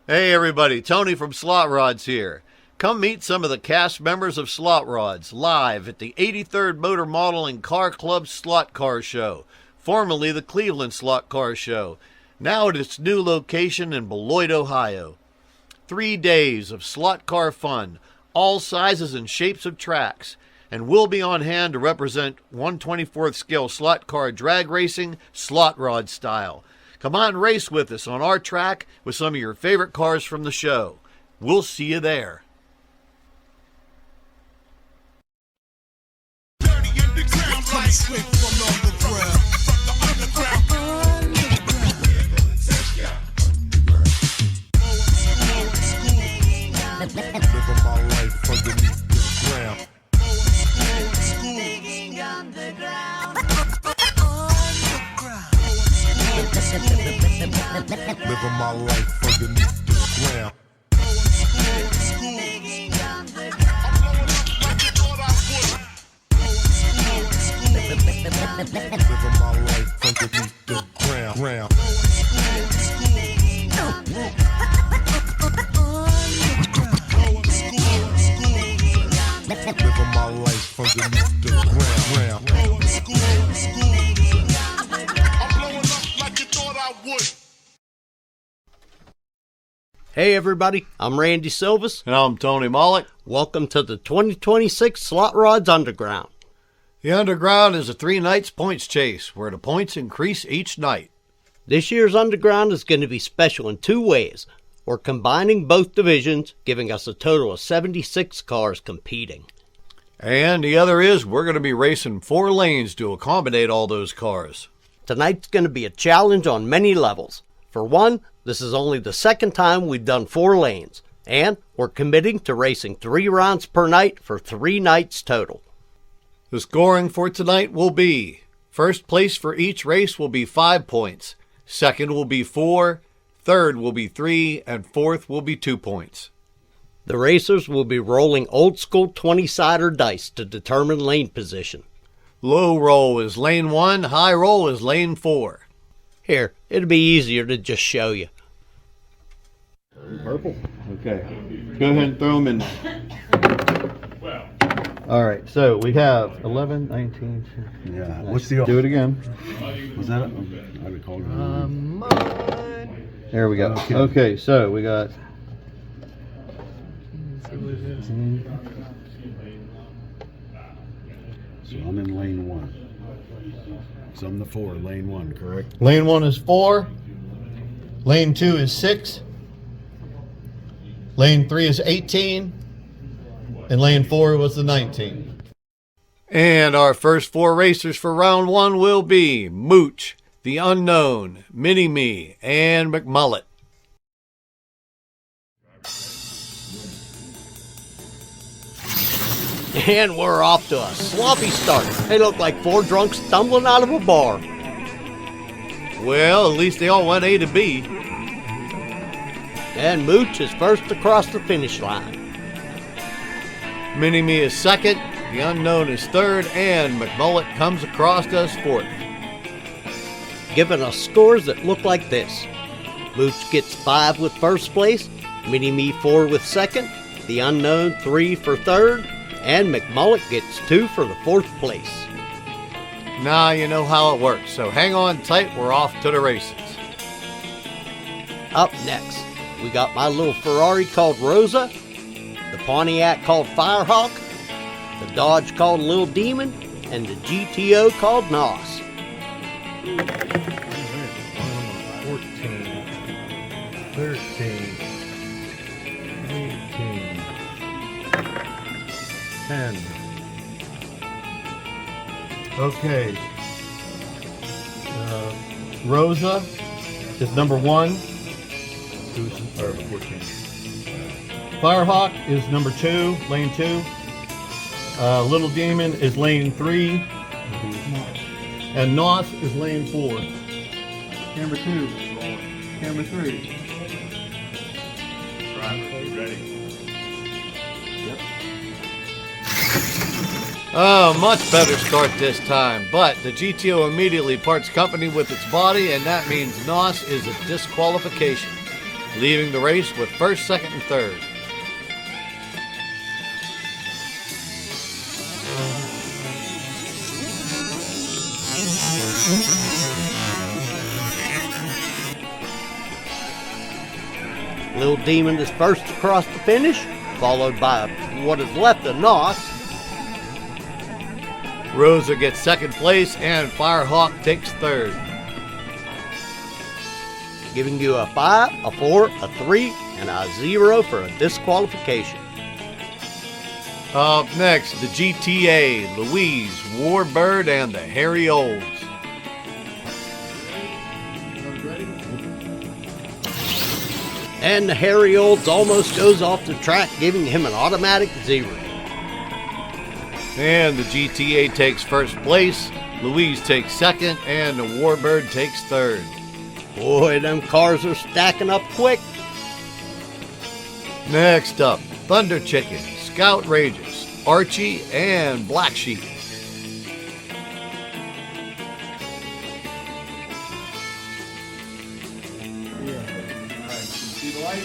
Hey everybody, Tony from SLOTRODS here. Come meet some of the cast members of SLOTRODS live at the 83rd Motor Modeling Car Club Slot Car Show, formerly the Cleveland Slot Car Show, now at its new location in Beloit, Ohio. 3 days of slot car fun, all sizes and shapes of tracks, and we'll be on hand to represent 1/24th scale slot car drag racing, SLOTROD style. Come on and race with us on our track with some of your favorite cars from the show. We'll see you there. Living my life underneath the ground. Living my life underneath the ground. Living my life underneath the ground. Hey everybody, I'm Randy Silvas. And I'm Tony Mollick. Welcome to the 2026 SLOTRODS Underground. The Underground is a 3 nights points chase where the points increase each night. This year's Underground is going to be special in 2 ways. We're combining both divisions, giving us a total of 76 cars competing. And the other is we're going to be racing 4 lanes to accommodate all those cars. Tonight's going to be a challenge on many levels. For one, this is only the second time we've done 4 lanes, and we're committing to racing 3 rounds per night for 3 nights total. The scoring for tonight will be: first place for each race will be 5 points, second will be 4, third will be 3, and fourth will be 2 points. The racers will be rolling old school 20-sider dice to determine lane position. Low roll is lane 1, high roll is lane 4. Here, it'll be easier to just show you. Purple. Okay. Go ahead and throw them in. All right, so we have 11, 19. Yeah, what's the... Do it again. Was that it? I recall. There we go. Okay, so we got... So I'm in lane 1. So I'm the 4, lane 1, correct? Lane 1 is 4. Lane 2 is 6. Lane 3 is 18. And lane 4 was the 19. And our first 4 racers for round 1 will be Mooch, The Unknown, Mini-Me, and McMullet. And we're off to a sloppy start. They look like 4 drunks stumbling out of a bar. Well, at least they all went A to B. And Mooch is first across the finish line. Mini-Me is second, The Unknown is third, and McMullet comes across us fourth. Giving us scores that look like this. Mooch gets 5 with first place, Mini-Me 4 with second, The Unknown 3 for third, and McMullet gets 2 for the 4th place. Now you know how it works, so hang on tight, we're off to the races. Up next, we got my little Ferrari called Rosa, the Pontiac called Firehawk, the Dodge called Little Demon, and the GTO called Nos. 14, 13, 18, 10. Okay. Rosa is number 1. 14. Firehawk is number 2, lane 2. Little Demon is lane 3. And Nos is lane 4. Camera 2. Camera 3. Driver, you ready? Oh, much better start this time, but the GTO immediately parts company with its body, and that means Nos is a disqualification. leaving the race with first, second, and third. Little Demon is first across the finish, followed by what is left of Nos. Rosa gets second place, and Firehawk takes third. Giving you a 5, a 4, a 3, and a 0 for a disqualification. Up next, the GTA, Louise, Warbird, and the Harry Olds. And the Harry Olds almost goes off the track, giving him an automatic 0. And the GTA takes first place, Louise takes second, and the Warbird takes third. Boy, them cars are stacking up quick. Next up, Thunder Chicken, Scout Rages, Archie, and Black Sheep. See the light?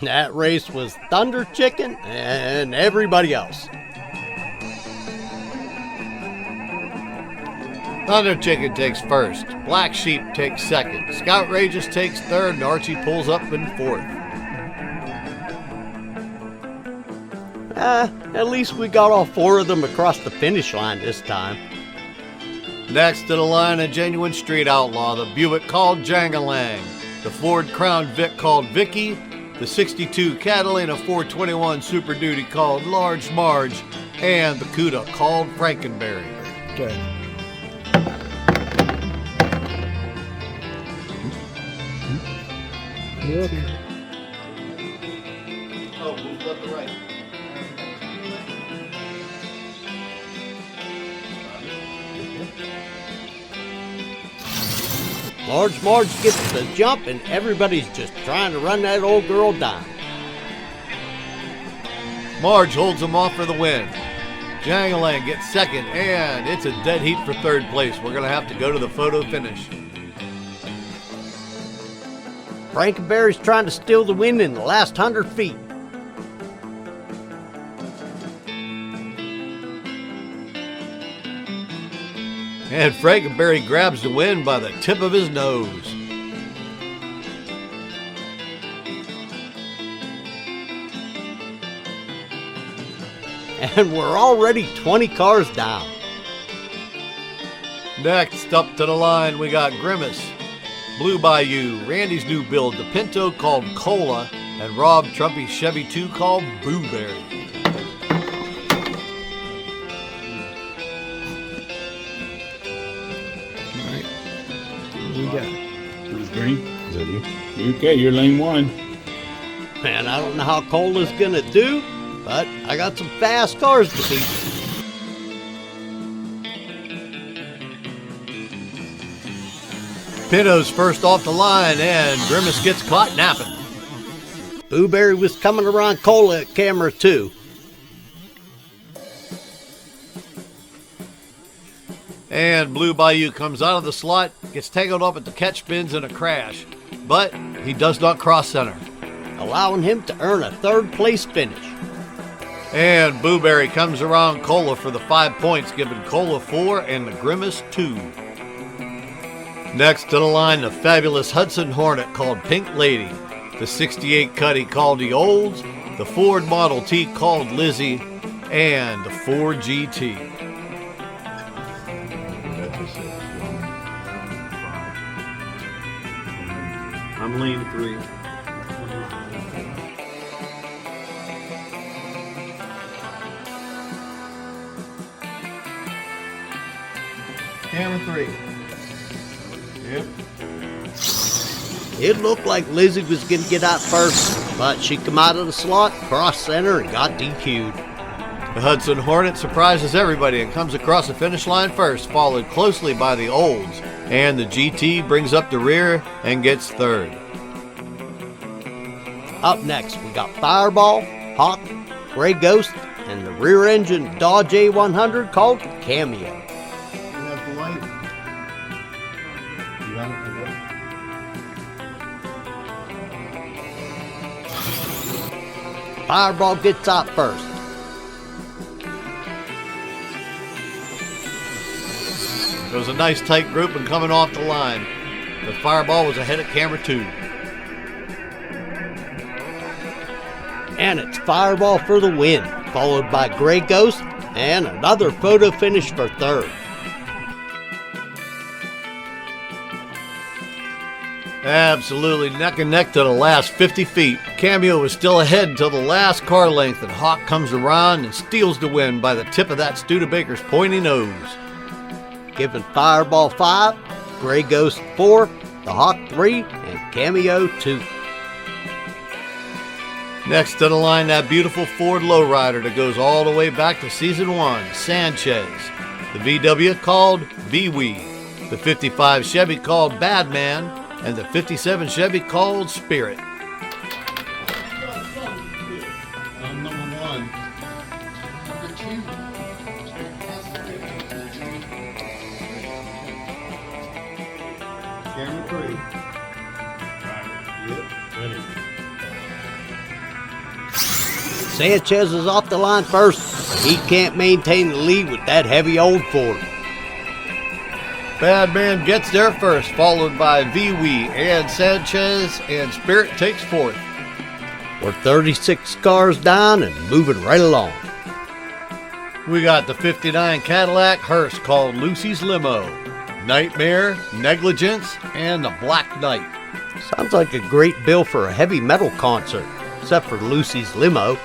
That race was Thunder Chicken and everybody else. Thunder Chicken takes first, Black Sheep takes second, Scout Rages takes third, and Archie pulls up in fourth. At least we got all 4 of them across the finish line this time. Next to the line, a genuine street outlaw, the Buick called Jangalang, the Ford Crown Vic called Vicky, the 62 Catalina 421 Super Duty called Large Marge, and the Cuda called Frankenberry. Okay. Oh, move left to right. Large Marge gets the jump and everybody's just trying to run that old girl down. Marge holds him off for the win. Jangalang gets second, and it's a dead heat for third place. We're going to have to go to the photo finish. Frankenberry's trying to steal the win in the last 100 feet. And Frankenberry grabs the win by the tip of his nose. And we're already 20 cars down. Next up to the line, we got Grimace, Blue Bayou, Randy's new build, the Pinto called Cola, and Rob Trumpy's Chevy 2 called Booberry. All right. What do we got? Who's green? Is that you? Okay, you're lane 1. Man, I don't know how Cola's gonna do, but I got some fast cars to beat. Pinto's first off the line, and Grimace gets caught napping. Booberry was coming around Cola at camera 2. And Blue Bayou comes out of the slot, gets tangled up at the catch bins in a crash, but he does not cross center, allowing him to earn a 3rd place finish. And Booberry comes around Cola for the 5 points, giving Cola 4 and the Grimace 2. Next to the line, the fabulous Hudson Hornet called Pink Lady, the 68 Cuddy called the Olds, the Ford Model T called Lizzie, and the Ford GT. I'm lane 3. Camera 3. Yep. It looked like Lizzie was going to get out first, but she come out of the slot, crossed center, and got DQ'd. The Hudson Hornet surprises everybody and comes across the finish line first, followed closely by the Olds, and the GT brings up the rear and gets 3rd. Up next, we got Fireball, Hawk, Gray Ghost, and the rear-engine Dodge A100 called Cameo. You have the light. Fireball gets out first. It was a nice tight group and coming off the line. The Fireball was ahead of camera 2. And it's Fireball for the win, followed by Gray Ghost and another photo finish for third. Absolutely neck and neck to the last 50 feet. Cameo was still ahead until the last car length, and Hawk comes around and steals the win by the tip of that Studebaker's pointy nose. Giving Fireball 5, Gray Ghost 4, the Hawk 3, and Cameo 2. Next to the line, that beautiful Ford lowrider that goes all the way back to Season 1, Sanchez. The VW called V-Wee. The 55 Chevy called Badman. And the 57 Chevy called Spirit. I'm number 1. Camera 3. Yep, ready. Sanchez is off the line first. He can't maintain the lead with that heavy old Ford. Badman gets there first, followed by V-Wee and Sanchez, and Spirit takes fourth. We're 36 cars down and moving right along. We got the 59 Cadillac hearse called Lucy's Limo, Nightmare, Negligence, and the Black Knight. Sounds like a great bill for a heavy metal concert, except for Lucy's Limo.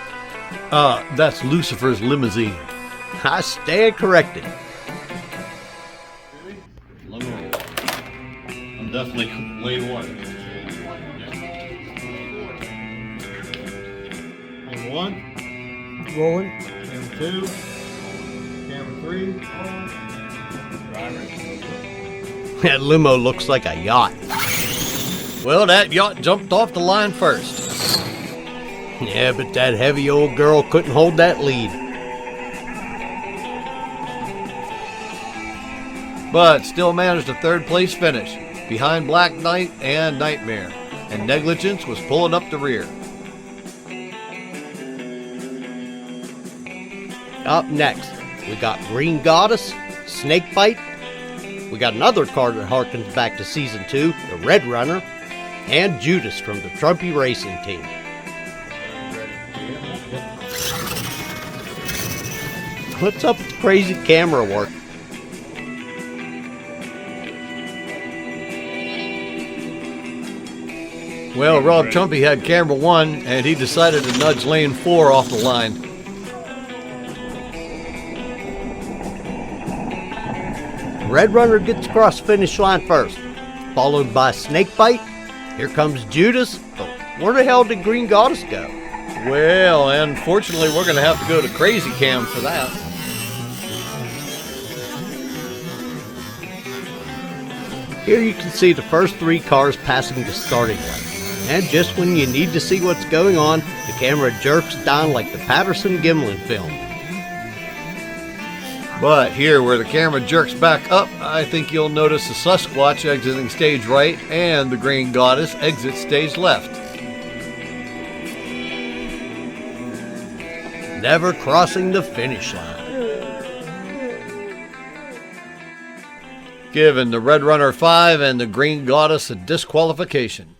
That's Lucifer's limousine. I stand corrected. I'm definitely lane 1. Camera 1. Rolling. Camera 2. Camera 3. That limo looks like a yacht. Well, that yacht jumped off the line first. Yeah, but that heavy old girl couldn't hold that lead. But still managed a third place finish, behind Black Knight and Nightmare, and Negligence was pulling up the rear. Up next, we got Green Goddess, Snakebite. We got another car that harkens back to Season 2, the Red Runner, and Judas from the Trumpy Racing Team. What's up with the crazy camera work? Well, Rob Trumpy had camera 1, and he decided to nudge lane 4 off the line. Red Runner gets across the finish line first, followed by Snakebite. Here comes Judas. But where the hell did Green Goddess go? Well, unfortunately, we're going to have to go to Crazy Cam for that. Here you can see the first 3 cars passing the starting line. And just when you need to see what's going on, the camera jerks down like the Patterson-Gimlin film. But here, where the camera jerks back up, I think you'll notice the Sasquatch exiting stage right and the Green Goddess exit stage left. Never crossing the finish line. Giving the Red Runner 5 and the Green Goddess a disqualification.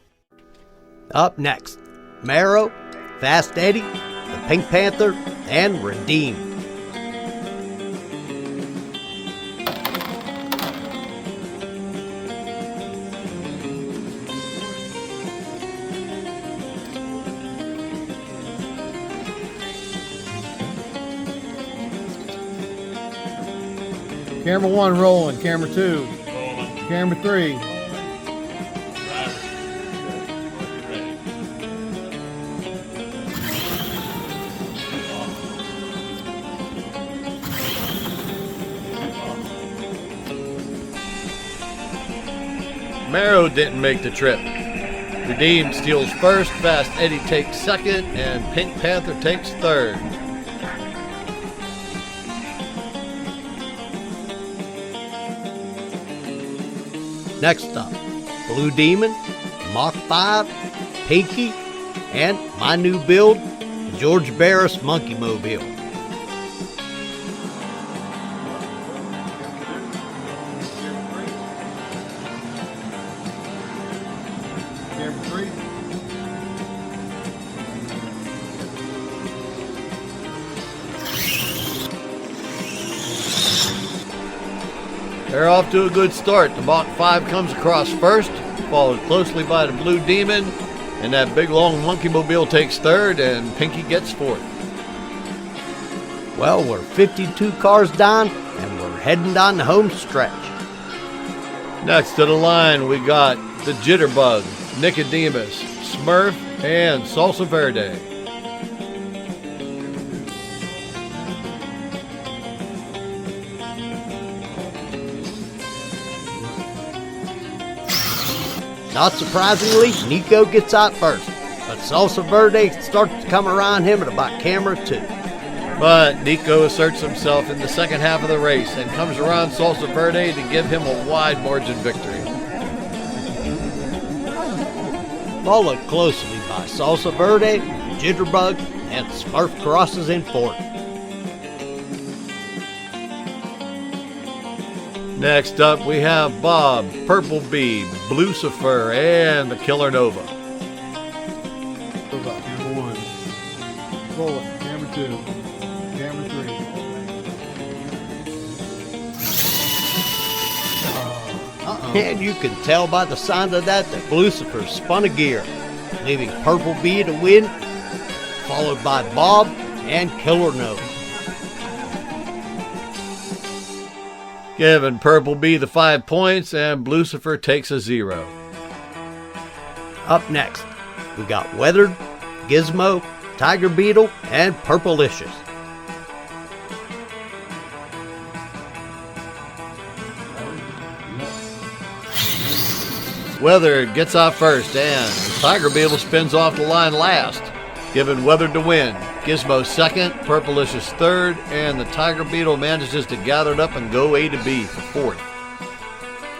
Up next, Marrow, Fast Eddie, the Pink Panther, and Redeemed. Camera 1 rolling. Camera 2. Camera 3. Marrow didn't make the trip. Redeemed steals first, Fast Eddie takes second, and Pink Panther takes third. Next up, Blue Demon, Mach 5, Pinky, and my new build, the George Barris Monkey Mobile. Camera 3. They're off to a good start. The Mach 5 comes across first, followed closely by the Blue Demon, and that big long Monkey Mobile takes third, and Pinky gets fourth. Well, we're 52 cars down, and we're heading down the home stretch. Next to the line, we got the Jitterbug, Nicodemus, Smurf, and Salsa Verde. Not surprisingly, Nico gets out first, but Salsa Verde starts to come around him at about camera 2. But Nico asserts himself in the second half of the race and comes around Salsa Verde to give him a wide margin victory. Followed closely by Salsa Verde, Jitterbug, and Smurf crosses in fourth. Next up, we have Bob, Purple Bee, Lucifer, and the Killer Nova. Goes up. Camera 1. Roll it. Camera 2. Camera 3. And you can tell by the sound of that Lucifer spun a gear, leaving Purple Bee to win, followed by Bob and Killer Nova. Giving Purple Bee the 5 points, and Lucifer takes a 0. Up next, we got Weathered, Gizmo, Tiger Beetle, and Purplicious. Weathered gets off first, and Tiger Beetle spins off the line last, giving Weathered to win. Gizmo second, Purplicious third, and the Tiger Beetle manages to gather it up and go A to B for fourth.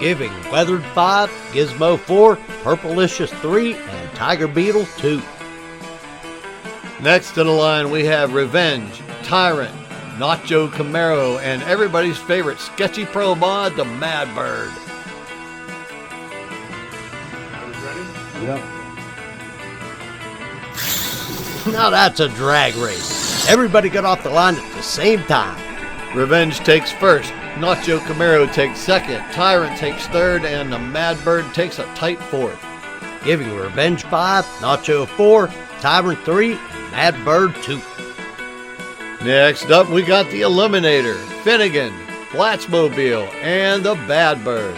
Giving Weathered 5, Gizmo 4, Purplicious 3, and Tiger Beetle 2. Next to the line, we have Revenge, Tyrant, Nacho Camaro, and everybody's favorite sketchy pro mod, the Mad Bird. Yep. Now that's a drag race. Everybody got off the line at the same time. Revenge takes first, Nacho Camaro takes second, Tyrant takes third, and the Mad Bird takes a tight fourth. Giving Revenge 5, Nacho 4, Tyrant 3, and Mad Bird 2. Next up, we got the Eliminator, Finnegan, Blatsmobile, and the Bad Bird.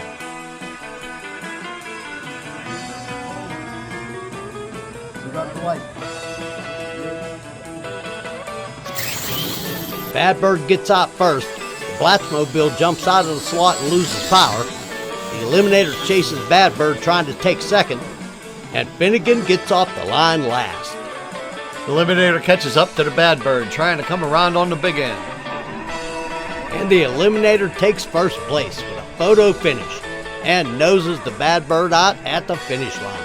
Bad Bird gets out first. The Blatsmobile jumps out of the slot and loses power. The Eliminator chases Bad Bird trying to take second. And Finnegan gets off the line last. The Eliminator catches up to the Bad Bird, trying to come around on the big end. And the Eliminator takes first place with a photo finish and noses the Bad Bird out at the finish line.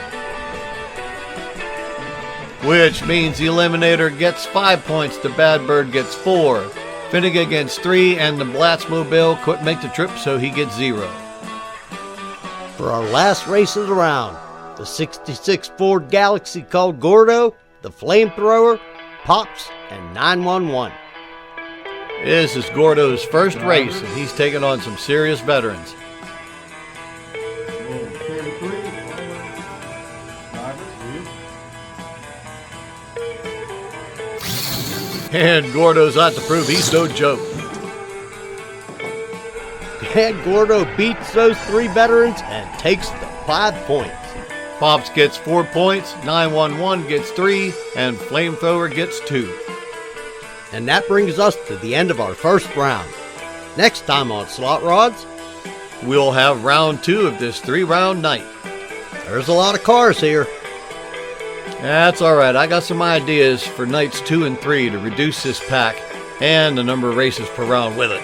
Which means the Eliminator gets 5 points, the Bad Bird gets 4. Finnegan gets 3, and the Blatsmobile couldn't make the trip, so he gets 0. For our last race of the round, the 66 Ford Galaxy called Gordo, the Flamethrower, Pops, and 911. This is Gordo's first race, and he's taking on some serious veterans. Roll. Camera 3. And Gordo's out to prove he's no joke. And Gordo beats those 3 veterans and takes the 5 points. Pops gets 4 points, 911 gets 3, and Flamethrower gets 2. And that brings us to the end of our first round. Next time on Slot Rods, We'll have round 2 of this 3-round night. there's a lot of cars here. That's alright, I got some ideas for nights 2 and 3 to reduce this pack and the number of races per round with it.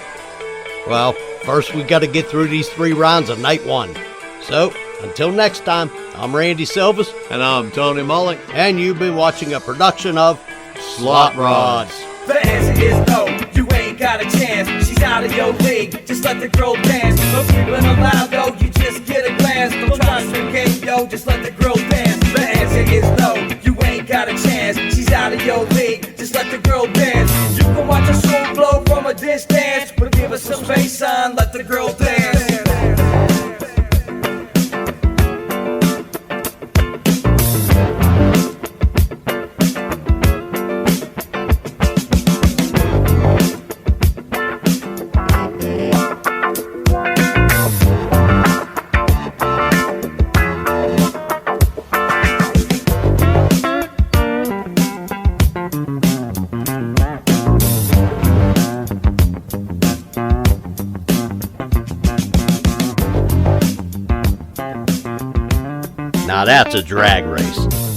Well, first we got to get through these 3 rounds of night 1. So, Until next time, I'm Randy Silvas, And I'm Tony Mullen. and you've been watching a production of Slot Rods. The answer is no, you ain't got a chance. She's out of your league, just let the girl dance. No sleeping allowed though, you just get a glance. Don't try to swim game, yo, just let the girl dance. The answer is no, you ain't got a chance. She's out of your league, just let the girl dance. You can watch a show blow from a distance, but give us some bass on, let the girl dance. Now that's a drag race.